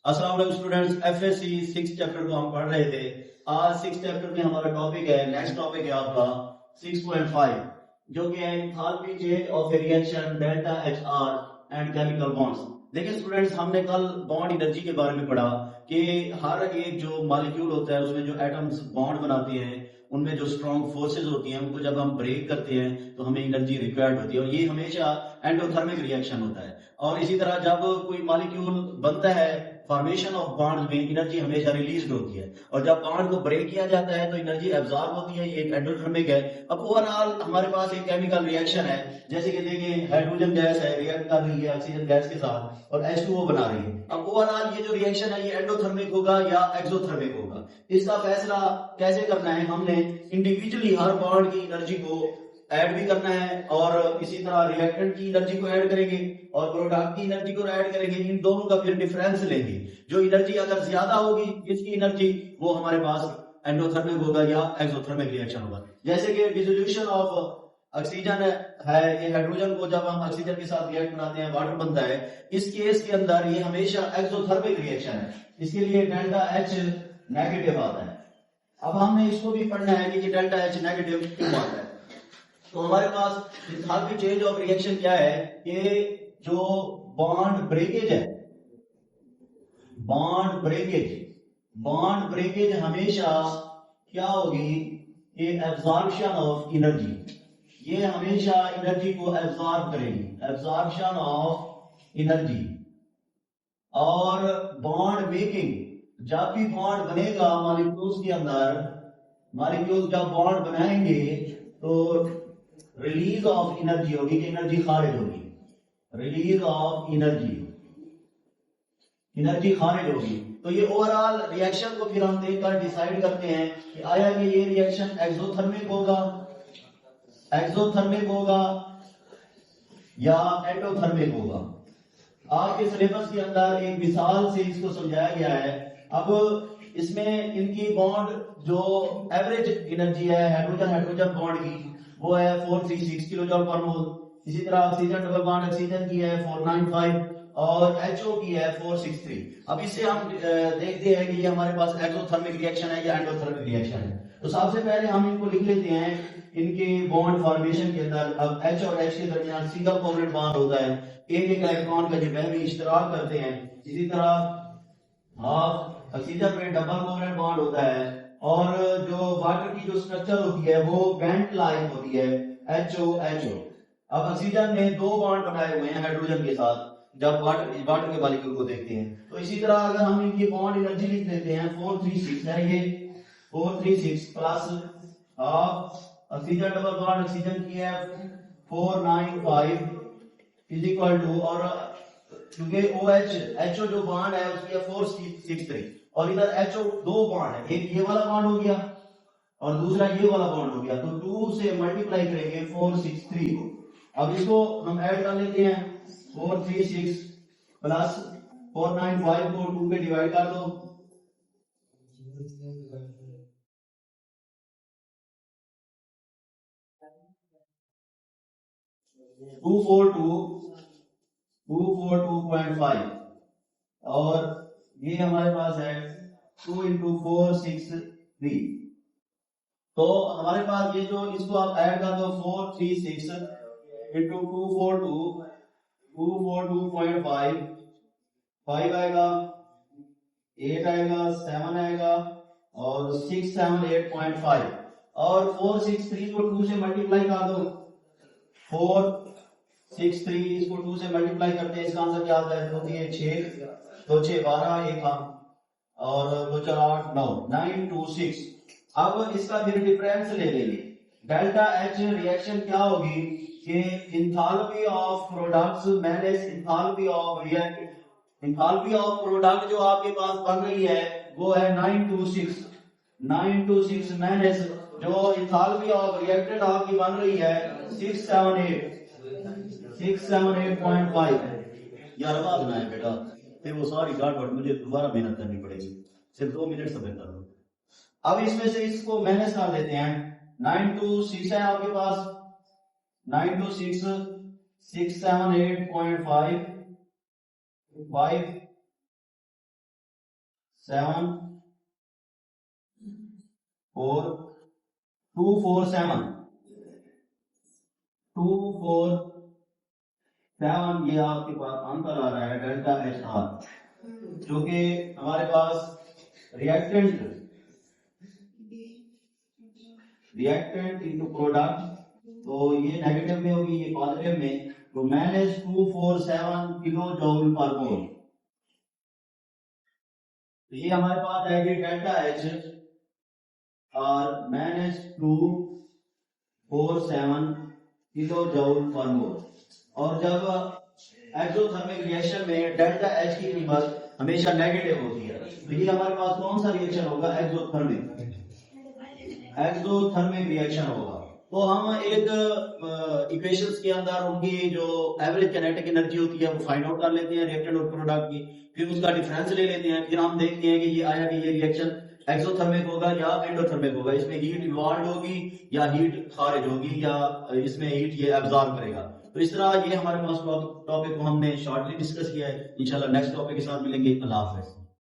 अस्सलाम वालेकुम students, FSc 6 chapter को हम पढ़ रहे थे। आज 6 चैप्टर में हमारा टॉपिक है, नेक्स्ट टॉपिक है आपका 6.5, जो कि है enthalpy change of A reaction delta H R and chemical bonds. देखिए स्टूडेंट्स, हमने कल बॉन्ड एनर्जी के बारे में पढ़ा कि हर एक जो मॉलिक्यूल होता है उसमें जो एटम्स बॉन्ड बनाते हैं, उनमें जो स्ट्रॉन्ग फोर्सेस होती हैं, उनको जब हम ब्रेक करते हैं तो हमें एनर्जी रिक्वायर्ड होती है, और ये हमेशा एंडोथर्मिक रिएक्शन होता है। और इसी तरह जब कोई मॉलिक्यूल बनता है, फॉर्मेशन ऑफ बॉन्ड में एनर्जी हमेशा रिलीज होती है, और जब बॉन्ड को ब्रेक किया जाता है तो एनर्जी एब्जॉर्ब होती है, ये एक एंडोथर्मिक है। अब ओवरऑल हमारे पास एक केमिकल रिएक्शन है, जैसे कि देखिए हाइड्रोजन गैस है, रिएक्ट कर रही है ऑक्सीजन गैस के साथ और H2O बना रही है। अब ओवरऑल ये जो रिएक्शन है, ये एंडोथर्मिक होगा या एक्सोथर्मिक होगा, इसका फैसला कैसे करना है? हमने इंडिविजुअली हर बॉन्ड की एनर्जी को ऐड भी करना है, और इसी तरह रिएक्टेंट की एनर्जी को ऐड करेंगे और प्रोडक्ट की एनर्जी को ऐड करेंगे। इन दोनों का फिर डिफरेंस लेंगे। जो एनर्जी अगर ज्यादा होगी इसकी एनर्जी, वो हमारे पास एंडोथर्मिक होगा या एक्सोथर्मिक रिएक्शन होगा। जैसे कि डिसोल्यूशन ऑफ ऑक्सीजन है, ये हाइड्रोजन को जब हम ऑक्सीजन के साथ रिएक्ट बनाते हैं, वाटर बनता है। इस केस के अंदर ये हमेशा एक्सोथर्मिक रिएक्शन है, इसके लिए डेल्टा एच नेगेटिव आता है। अब हमने इसको भी पढ़ना है कि डेल्टा एच नेगेटिव क्यों आता है। तो हमारे पास एंथैल्पी चेंज ऑफ रिएक्शन क्या है कि जो बॉन्ड ब्रेकेज है, बॉन्ड ब्रेकेज हमेशा क्या होगी? ये एब्जॉर्प्शन ऑफ एनर्जी, ये हमेशा एनर्जी को एब्जॉर्ब करेगी, एब्जॉर्प्शन ऑफ एनर्जी। और बॉन्ड मेकिंग, जब भी बॉन्ड बनेगा मॉलिक्यूल्स के अंदर, मॉलिक्यूल्स जब बॉन्ड बनाएंगे तो रिलीज ऑफ एनर्जी होगी कि एनर्जी खारिज होगी, रिलीज ऑफ एनर्जी खारिज होगी। तो ये ओवरऑल रिएक्शन को फिर हम देखकर डिसाइड करते हैं कि आया कि ये रिएक्शन एक्सोथर्मिक होगा या एंडोथर्मिक होगा। आपके सिलेबस के अंदर एक मिसाल से इसको समझाया गया है। अब इसमें इनकी बॉन्ड जो एवरेज एनर्जी है हाइड्रोजन बॉन्ड की, वो है 436 किलो जूल पर मोल। इसी तरह ऑक्सीजन डबल बॉन्ड ऑक्सीजन की है 495 और HO की है 463। अब इससे हम देखते हैं कि ये हमारे पास एक्सोथर्मिक रिएक्शन है या एंडोथर्मिक रिएक्शन है। तो सबसे पहले हम इनको लिख लेते हैं इनके बॉन्ड फॉर्मेशन के अंदर। अब H और H के दरमियान सिंगल कोवलेंट बॉन्ड होता है, एक इलेक्ट्रॉन का जो है भी इश्तराक करते हैं। इसी तरह हाफ ऑक्सीजन में डबल कोवलेंट बॉन्ड होता है, और जो वाटर की जो स्ट्रक्चर होती है वो बेंट लाइन होती है, HO। अब ऑक्सीजन ने दो बॉन्ड बनाए हुए हैं हाइड्रोजन के साथ जब वाटर के मॉलिक्यूल को देखते हैं। तो इसी तरह अगर हम इनकी बॉन्ड एनर्जी लिख देते हैं, 436 है ये, 436 plus half oxygen double bond oxygen की है 495 इज इक्वल टू, और क्योंकि HO जो बॉन्ड है उसकी है 463, और इधर HO दो बॉन्ड है, एक ये वाला बॉन्ड हो गया और दूसरा ये वाला बॉन्ड हो गया। तो 2 से मल्टीप्लाई करेंगे 463 को। अब इसको हम ऐड कर लेते हैं, 436 प्लस 495 को 2 पे डिवाइड कर दो, 242.5, और ये हमारे पास है 2 इंटू 463। तो हमारे पास ये जो इसको आप ऐड कर दो, 436 इंटू 242.5, 5 आएगा, 8 आएगा, 7 आएगा और 678.5, और 463 को 2 से मल्टीप्लाई कर दो, 463 इसको 2 से मल्टीप्लाई करते हैं, इसका आंसर क्या आता है? तो ये 6 2 6 12, एक और 2 4 8 9, 926। अब इसका फिर डिफरेंस ले लेंगे। डेल्टा एच रिएक्शन क्या होगी कि enthalpy of products minus enthalpy of reactant. Enthalpy of product जो आपके पास बन रही है वो है 926 माइनस जो एंथैल्पी ऑफ रिएक्टेंट आपकी बन रही है 678.5। यार आवाज ना है बेटा, फिर वो सारी गड़बड़ मुझे दोबारा मेहनत करनी पड़ेगी। सिर्फ 2 मिनट सब्र कर लो। अब इसमें से इसको माइनस कर देते हैं। 926 है आपके पास, 926 678.5 5 7 4 2 4 7 2 4 7 ये आपके पास आंसर आ रहा है डेल्टा एच आर, जो कि हमारे पास रिएक्टेंट इनटू प्रोडक्ट, तो ये नेगेटिव में होगी, ये पॉजिटिव में, तो -247 किलो जूल पर मोल। तो ये हमारे पास है कि डेल्टा एच और -247 किलो जूल पर मोल। और जब एक्सोथर्मिक रिएक्शन में डेल्टा एच की कीमत हमेशा नेगेटिव होती है, तो ये हमारे पास कौन सा रिएक्शन होगा? एक्सोथर्मिक रिएक्शन होगा। तो हम एक इक्वेशंस के अंदर उनकी जो एवरेज काइनेटिक एनर्जी होती है वो फाइंड आउट कर लेते हैं रिएक्टेंट और प्रोडक्ट की, फिर उसका डिफरेंस ले लेते हैं, फिर हम देखते हैं कि ये आया कि ये रिएक्शन एक्सोथर्मिक होगा या एंडोथर्मिक होगा, इसमें हीट इन्वॉल्व होगी या हीट खारिज होगी या इसमें हीट ये एब्जॉर्ब करेगा। तो इस तरह ये हमारे पास टॉपिक को हमने शॉर्टली डिस्कस किया है। इंशाल्लाह नेक्स्ट टॉपिक के साथ मिलेंगे। अल्लाह हाफ़िज़।